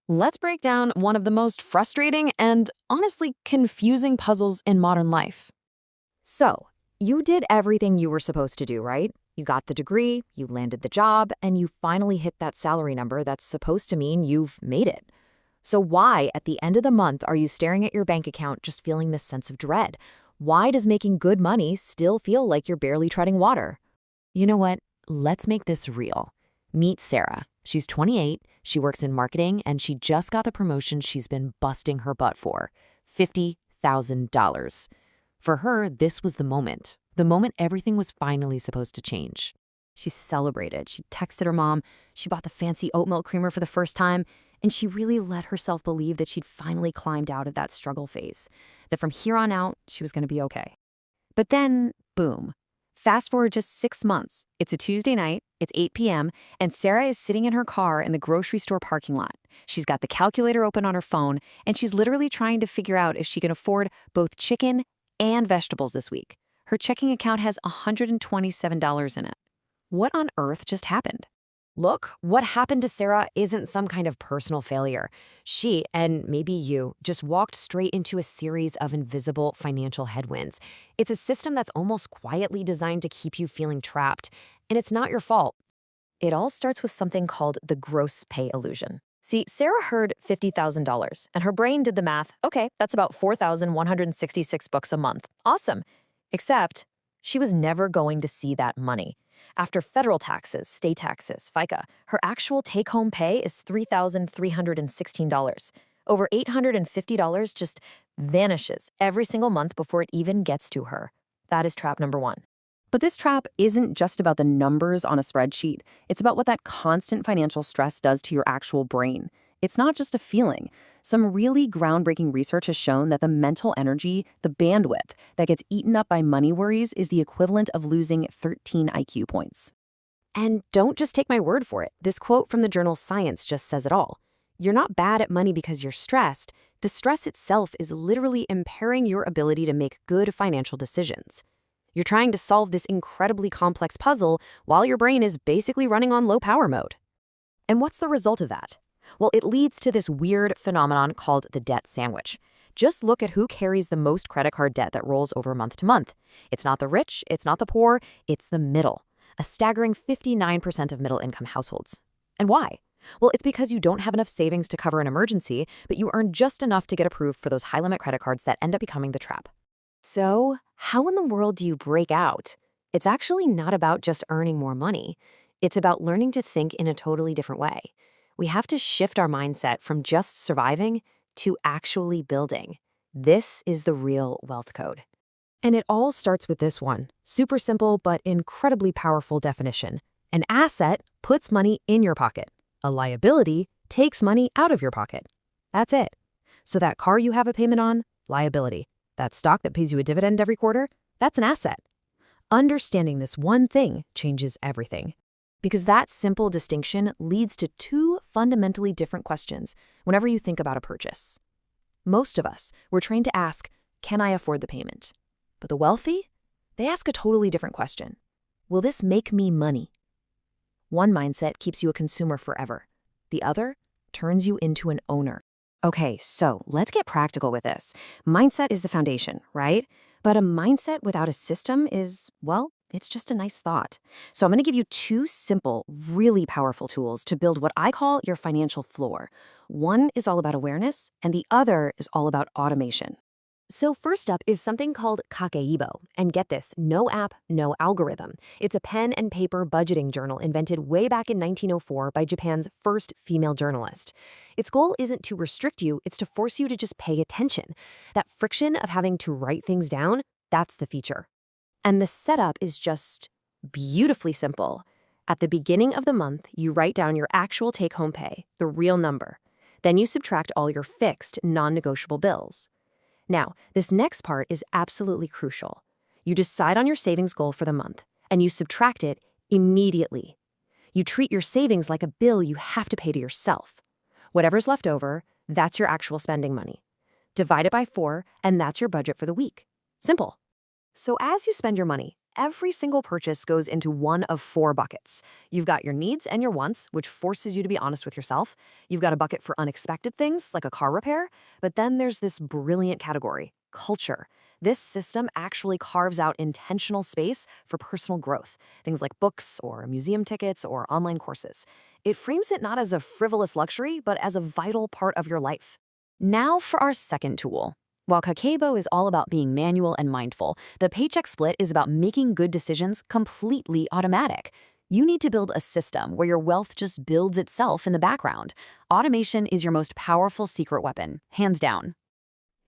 Let's break down one of the most frustrating and honestly confusing puzzles in modern life. So, you did everything you were supposed to do, right? You got the degree, you landed the job, and you finally hit that salary number that's supposed to mean you've made it. So why, at the end of the month, are you staring at your bank account just feeling this sense of dread? Why does making good money still feel like you're barely treading water? You know what? Let's make this real. Meet Sarah. She's 28, she works in marketing, and she just got the promotion she's been busting her butt for, $50,000. For her, this was the moment everything was finally supposed to change. She celebrated. She texted her mom. She bought the fancy oat milk creamer for the first time. And she really let herself believe that she'd finally climbed out of that struggle phase, that from here on out, she was going to be okay. But then, boom. Fast forward just 6 months. It's a Tuesday night, it's 8 p.m., and Sarah is sitting in her car in the grocery store parking lot. She's got the calculator open on her phone, and she's literally trying to figure out if she can afford both chicken and vegetables this week. Her checking account has $127 in it. What on earth just happened? Look, what happened to Sarah isn't some kind of personal failure. She, and maybe you, just walked straight into a series of invisible financial headwinds. It's a system that's almost quietly designed to keep you feeling trapped, and it's not your fault. It all starts with something called the gross pay illusion. See, Sarah heard $50,000, and her brain did the math. Okay, that's about 4,166 bucks a month. Awesome. Except, she was never going to see that money. After federal taxes, state taxes, FICA, her actual take-home pay is $3,316. Over $850 just vanishes every single month before it even gets to her. That is trap number one. But this trap isn't just about the numbers on a spreadsheet. It's about what that constant financial stress does to your actual brain. It's not just a feeling. Some really groundbreaking research has shown that the mental energy, the bandwidth, that gets eaten up by money worries is the equivalent of losing 13 IQ points. And don't just take my word for it. This quote from the journal Science just says it all. You're not bad at money because you're stressed. The stress itself is literally impairing your ability to make good financial decisions. You're trying to solve this incredibly complex puzzle while your brain is basically running on low power mode. And what's the result of that? Well, it leads to this weird phenomenon called the debt sandwich. Just look at who carries the most credit card debt that rolls over month to month. It's not the rich, it's not the poor, it's the middle. A staggering 59% of middle-income households. And why? Well, it's because you don't have enough savings to cover an emergency, but you earn just enough to get approved for those high-limit credit cards that end up becoming the trap. So, how in the world do you break out? It's actually not about just earning more money. It's about learning to think in a totally different way. We have to shift our mindset from just surviving to actually building. This is the real wealth code. And it all starts with this one, super simple but incredibly powerful definition. An asset puts money in your pocket. A liability takes money out of your pocket. That's it. So that car you have a payment on, liability. That stock that pays you a dividend every quarter, that's an asset. Understanding this one thing changes everything. Because that simple distinction leads to two fundamentally different questions whenever you think about a purchase. Most of us were trained to ask, can I afford the payment? But the wealthy, they ask a totally different question. Will this make me money? One mindset keeps you a consumer forever. The other turns you into an owner. Okay, so let's get practical with this. Mindset is the foundation, right? But a mindset without a system is, well, it's just a nice thought. So I'm going to give you two simple, really powerful tools to build what I call your financial floor. One is all about awareness, and the other is all about automation. So first up is something called Kakeibo. And get this, no app, no algorithm. It's a pen and paper budgeting journal invented way back in 1904 by Japan's first female journalist. Its goal isn't to restrict you, it's to force you to just pay attention. That friction of having to write things down, that's the feature. And the setup is just beautifully simple. At the beginning of the month, you write down your actual take-home pay, the real number. Then you subtract all your fixed, non-negotiable bills. Now, this next part is absolutely crucial. You decide on your savings goal for the month, and you subtract it immediately. You treat your savings like a bill you have to pay to yourself. Whatever's left over, that's your actual spending money. Divide it by 4, and that's your budget for the week. Simple. So as you spend your money, every single purchase goes into one of 4 buckets. You've got your needs and your wants, which forces you to be honest with yourself. You've got a bucket for unexpected things, like a car repair. But then there's this brilliant category, culture. This system actually carves out intentional space for personal growth, things like books or museum tickets or online courses. It frames it not as a frivolous luxury, but as a vital part of your life. Now for our second tool. While Kakeibo is all about being manual and mindful, the Paycheck Split is about making good decisions completely automatic. You need to build a system where your wealth just builds itself in the background. Automation is your most powerful secret weapon, hands down.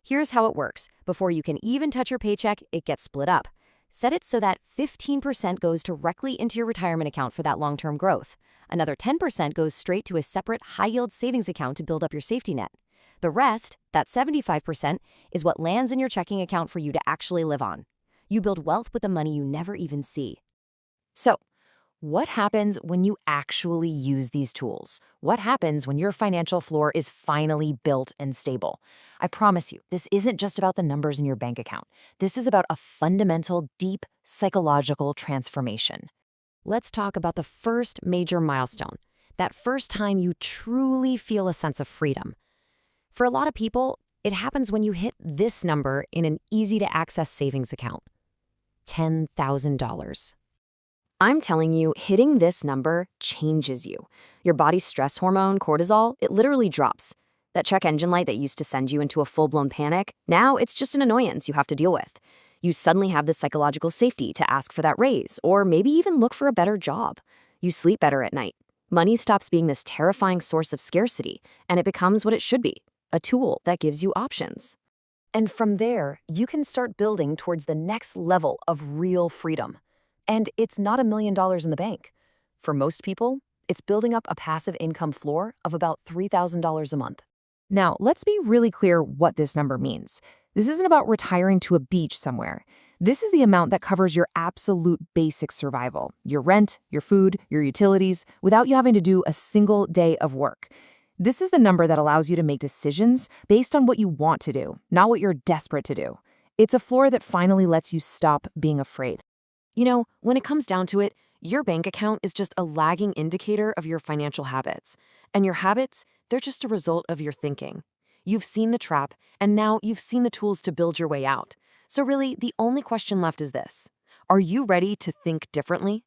Here's how it works. Before you can even touch your paycheck, it gets split up. Set it so that 15% goes directly into your retirement account for that long-term growth. Another 10% goes straight to a separate high-yield savings account to build up your safety net. The rest, that 75%, is what lands in your checking account for you to actually live on. You build wealth with the money you never even see. So, what happens when you actually use these tools? What happens when your financial floor is finally built and stable? I promise you, this isn't just about the numbers in your bank account. This is about a fundamental, deep psychological transformation. Let's talk about the first major milestone, that first time you truly feel a sense of freedom. For a lot of people, it happens when you hit this number in an easy-to-access savings account, $10,000. I'm telling you, hitting this number changes you. Your body's stress hormone, cortisol, it literally drops. That check engine light that used to send you into a full-blown panic, now it's just an annoyance you have to deal with. You suddenly have the psychological safety to ask for that raise, or maybe even look for a better job. You sleep better at night. Money stops being this terrifying source of scarcity, and it becomes what it should be, a tool that gives you options. And from there, you can start building towards the next level of real freedom. And it's not $1 million in the bank. For most people, it's building up a passive income floor of about $3,000 a month. Now, let's be really clear what this number means. This isn't about retiring to a beach somewhere. This is the amount that covers your absolute basic survival, your rent, your food, your utilities, without you having to do a single day of work. This is the number that allows you to make decisions based on what you want to do, not what you're desperate to do. It's a floor that finally lets you stop being afraid. You know, when it comes down to it, your bank account is just a lagging indicator of your financial habits. And your habits, they're just a result of your thinking. You've seen the trap, and now you've seen the tools to build your way out. So really, the only question left is this: are you ready to think differently?